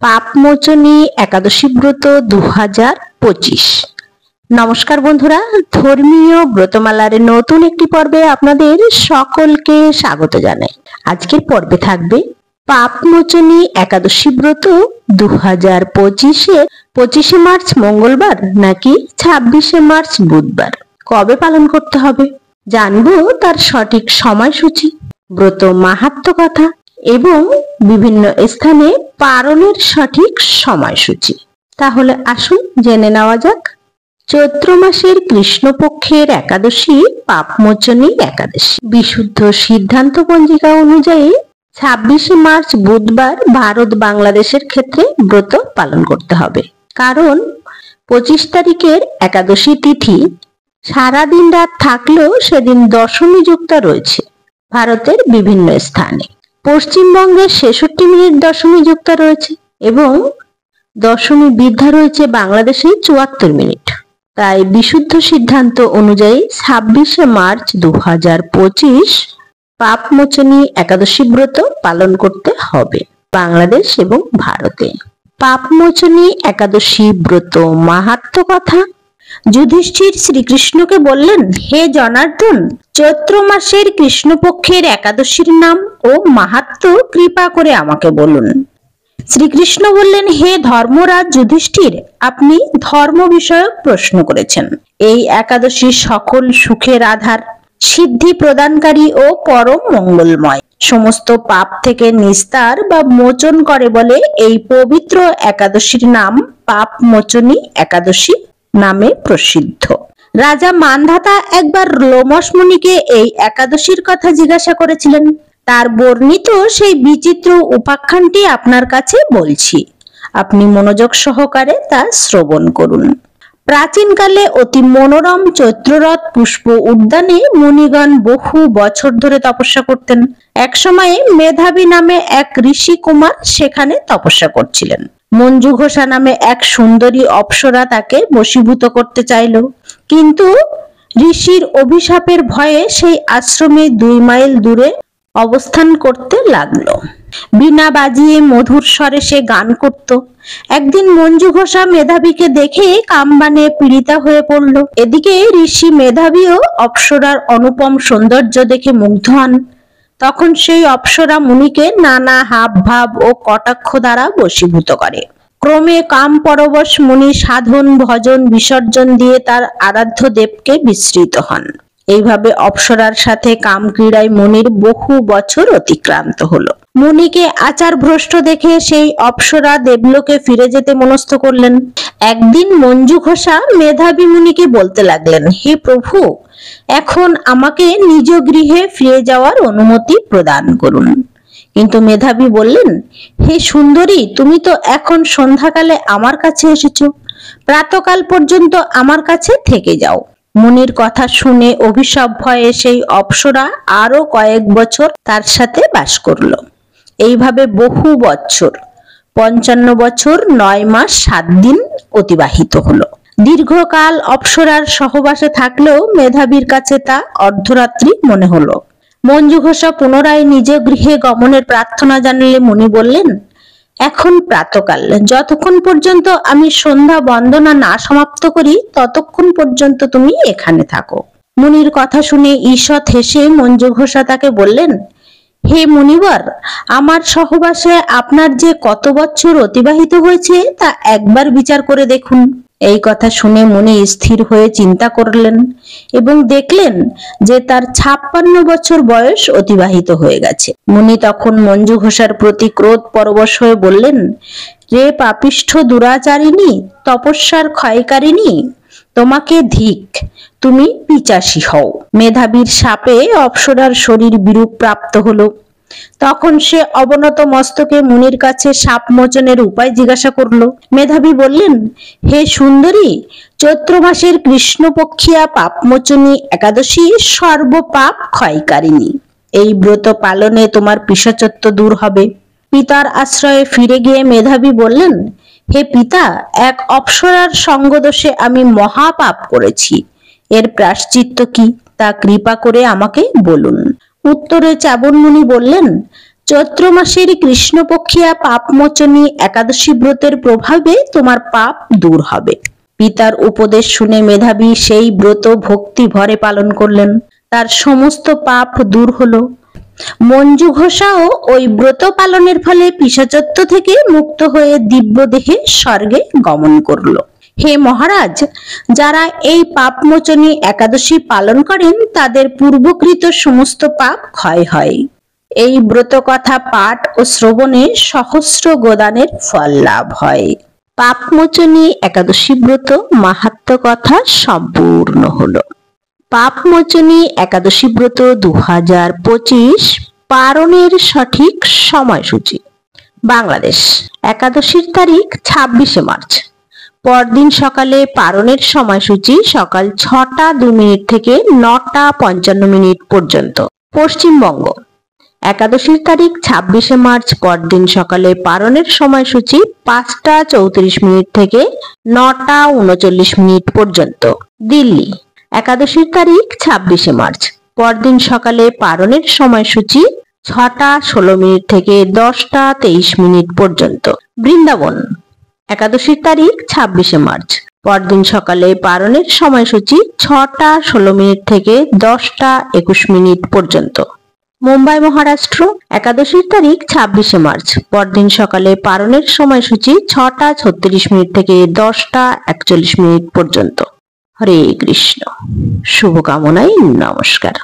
পাপমোচনী একাদশী ব্রত 2025। নমস্কার বন্ধুরা, ধর্মীয় ব্রতমালার নতুন একটি পর্বে আপনাদের সকলকে স্বাগত জানাই। আজকের পর্বে থাকবে পাপমোচনী একাদশী ব্রত 2025-এর 25শে মার্চ মঙ্গলবার নাকি 26শে মার্চ বুধবার কবে পালন করতে হবে, জানবো তার সঠিক সময়সূচি, ব্রত মাহাত্ম্য কথা এবং বিভিন্ন স্থানে পালনের সঠিক সময়সূচি। তাহলে আসুন জেনে নেওয়া যাক। চৈত্র মাসের কৃষ্ণপক্ষের একাদশী পাপমোচনী একাদশী। বিশুদ্ধ সিদ্ধান্ত পঞ্জিকা অনুযায়ী 26শে মার্চ বুধবার ভারত বাংলাদেশের ক্ষেত্রে ব্রত পালন করতে হবে, কারণ 25 তারিখের একাদশী তিথি সারাদিন রাত থাকলেও সেদিন দশমী যুক্ত রয়েছে ভারতের বিভিন্ন স্থানে। পশ্চিমবঙ্গে 66 মিনিট দশমী যুক্ত রয়েছে এবং দশমী বৃদ্ধা রয়েছে বাংলাদেশে 74 মিনিট। তাই বিশুদ্ধ সিদ্ধান্ত অনুযায়ী 26শে মার্চ 2025 পাপমোচনী একাদশী ব্রত পালন করতে হবে বাংলাদেশ এবং ভারতে। পাপমোচনী একাদশী ব্রত মাহাত্ম্য কথা। যুধিষ্ঠির শ্রীকৃষ্ণকে বললেন, হে জনার্দন, চৈত্র মাসের কৃষ্ণপক্ষের একাদশীর নাম ও মাহাত্ম্য কৃপা করে আমাকে বলুন। শ্রীকৃষ্ণ বললেন, হে ধর্মরাজ যুধিষ্ঠির, আপনি ধর্ম বিষয়ক প্রশ্ন করেছেন। এই একাদশী সকল সুখের আধার, সিদ্ধি প্রদানকারী ও পরম মঙ্গলময়, সমস্ত পাপ থেকে নিস্তার বা মোচন করে বলে এই পবিত্র একাদশীর নাম পাপমোচনী একাদশী নামে প্রসিদ্ধ। রাজা মান্ধাতা একবার লোমশ মুনিকে এই একাদশীর কথা জিজ্ঞাসা করেছিলেন। তার বর্ণিত সেই বিচিত্র উপাখ্যানটি আপনার কাছে বলছি, আপনি মনোযোগ সহকারে তা শ্রবণ করুন। প্রাচীনকালে অতি মনোরম চৈত্ররথ পুষ্প উদ্যানে মুনিগণ বহু বছর ধরে তপস্যা করতেন। এক সময়ে মেধাবী নামে এক ঋষি কুমার সেখানে তপস্যা করছিলেন। মঞ্জু ঘোষা নামে এক সুন্দরী অপ্সরা তাকে বশীভূত করতে চাইল, কিন্তু ঋষির অভিশাপের ভয়ে সেই আশ্রমে 2 মাইল দূরে অবস্থান করতে লাগলো। বীণা বাজিয়ে মধুর স্বরে সে গান করত। একদিন মঞ্জু ঘোষা মেধাবীকে দেখে কামবানে পীড়িতা হয়ে পড়ল। এদিকে ঋষি মেধাবীও অপ্সরার অনুপম সৌন্দর্য দেখে মুগ্ধ হন। তখন সেই অপ্সরা মুনিকে নানা হাব ভাব ও কটাক্ষ দ্বারা বশীভূত করে। ক্রমে কাম পরবশ মুনি সাধন ভজন বিসর্জন দিয়ে তার আরাধ্য দেবকে বিস্মৃত হন। এইভাবে অপ্সরার সাথে কাম ক্রীড়ায় মুনির বহু বছর অতিক্রান্ত হলো। মুনিকে আচার ভ্রষ্ট দেখে সেই অপ্সরা দেবলোকে ফিরে যেতে মনস্থ করলেন। একদিন মঞ্জু ঘোষা মেধাবী মুনিকে বলতে লাগলেন, হে প্রভু, এখন আমাকে নিজ গৃহে ফিরে যাওয়ার অনুমতি প্রদান করুন। কিন্তু মেধাবী বললেন, হে সুন্দরী, তুমি তো এখন সন্ধ্যাকালে আমার কাছে এসেছো, প্রাতকাল পর্যন্ত আমার কাছে থেকে যাও। মুনির কথা শুনে অভিশাপ ভয়ে সেই অপ্সরা আরো কয়েক বছর তার সাথে বাস করলো। এইভাবে বহু বছর, 55 বছর 9 মাস 7 দিন অতিবাহিত হলো। দীর্ঘকাল অপ্সরার সহবাসে থাকলেও মেধাবীর কাছে তা অর্ধরাত্রি মনে হলো। মঞ্জু ঘোষা পুনরায় নিজ গৃহে গমনের প্রার্থনা জানালে মুনি বললেন, এখন প্রাতকাল, যতক্ষণ পর্যন্ত আমি সন্ধ্যা বন্দনা না সমাপ্ত করি ততক্ষণ পর্যন্ত তুমি এখানে থাকো। মুনির কথা শুনে ঈষৎ হেসে মঞ্জু ঘোষা তাকে বললেন, হে মুনিবর, আমার সহবাসে আপনার যে কত বছর অতিবাহিত হয়েছে তা একবার বিচার করে দেখুন। এই কথা শুনে মুনি স্থির হয়ে চিন্তা করলেন এবং দেখলেন যে তার 56 বছর বয়স অতিবাহিত হয়ে গেছে। মুনি তখন মঞ্জু ঘোষার প্রতি ক্রোধ পরবশ হয়ে বললেন, রে পাপিষ্ঠ দুরাচারিণী, তপস্যার ক্ষয়কারিণী, তোমাকে ধিক, তুমি পিচাসী হও। মেধাবীর শাপে অপ্সরার শরীর বিরূপ প্রাপ্ত হলো। তখন সে অবনত মস্তকে মুনির কাছে শাপ মোচনের উপায় জিজ্ঞাসা করলো। মেধাবী বললেন, হে সুন্দরী, চৈত্র মাসের কৃষ্ণপক্ষিয়া পাপমোচনী একাদশী সর্বপাপ ক্ষয়কারিণী। এই ব্রত পালনে তোমার পিশাচত্ব দূর হবে। পিতার আশ্রয়ে ফিরে গিয়ে মেধাবী বললেন, হে পিতা, এক অপ্সরার সঙ্গদোষে আমি মহাপাপ করেছি, এর প্রায়শ্চিত্ত কি তা কৃপা করে আমাকে বলুন। উত্তরে চাবন মুনি বললেন, চৈত্র মাসের কৃষ্ণপক্ষিয়া পাপমোচনী একাদশী ব্রতের প্রভাবে তোমার পাপ দূর হবে। পিতার উপদেশ শুনে মেধাবী সেই ব্রত ভক্তি ভরে পালন করলেন, তার সমস্ত পাপ দূর হলো। মঞ্জু ঘোষাও ওই ব্রত পালনের ফলে পিশাচত্ব থেকে মুক্ত হয়ে দিব্য দেহে স্বর্গে গমন করলো। হে মহারাজ, যারা এই পাপমোচনী একাদশী পালন করেন তাদের পূর্বকৃত সমস্ত পাপ ক্ষয় হয়। এই ব্রত কথা পাঠ ও শ্রবণে সহস্র গোদানের ফল লাভ হয়। পাপমোচনী একাদশী ব্রত মাহাত্ম্য কথা সম্পূর্ণ হলো। পাপমোচনী একাদশী ব্রত 2025 পারণের সঠিক সময়সূচি। বাংলাদেশ। একাদশীর তারিখ 26শে মার্চ। পরদিন সকালে পারণের সময়সূচি সকাল 6টা 2 মিনিট থেকে 9টা 55 মিনিট পর্যন্ত। পশ্চিমবঙ্গ। একাদশীর তারিখ 26শে মার্চ। পরদিন সকালে পারণের সময়সূচি 5টা 34 মিনিট থেকে 9টা 39 মিনিট পর্যন্ত। দিল্লি। একাদশীর তারিখ 26শে মার্চ। পরদিন সকালে পারণের সময়সূচি 6টা 16 মিনিট থেকে 10টা 23 মিনিট পর্যন্ত। বৃন্দাবন। একাদশীর তারিখ 26শে মার্চ। পরদিন সকালে পারণের সময়সূচি 6টা 16 মিনিট থেকে 10টা 21 মিনিট পর্যন্ত। মুম্বাই মহারাষ্ট্র। একাদশীর তারিখ 26শে মার্চ। পরদিন সকালে পারণের সময়সূচি 6টা 36 মিনিট থেকে 10টা 41 মিনিট পর্যন্ত। হরে কৃষ্ণ। শুভকামনায় নমস্কার।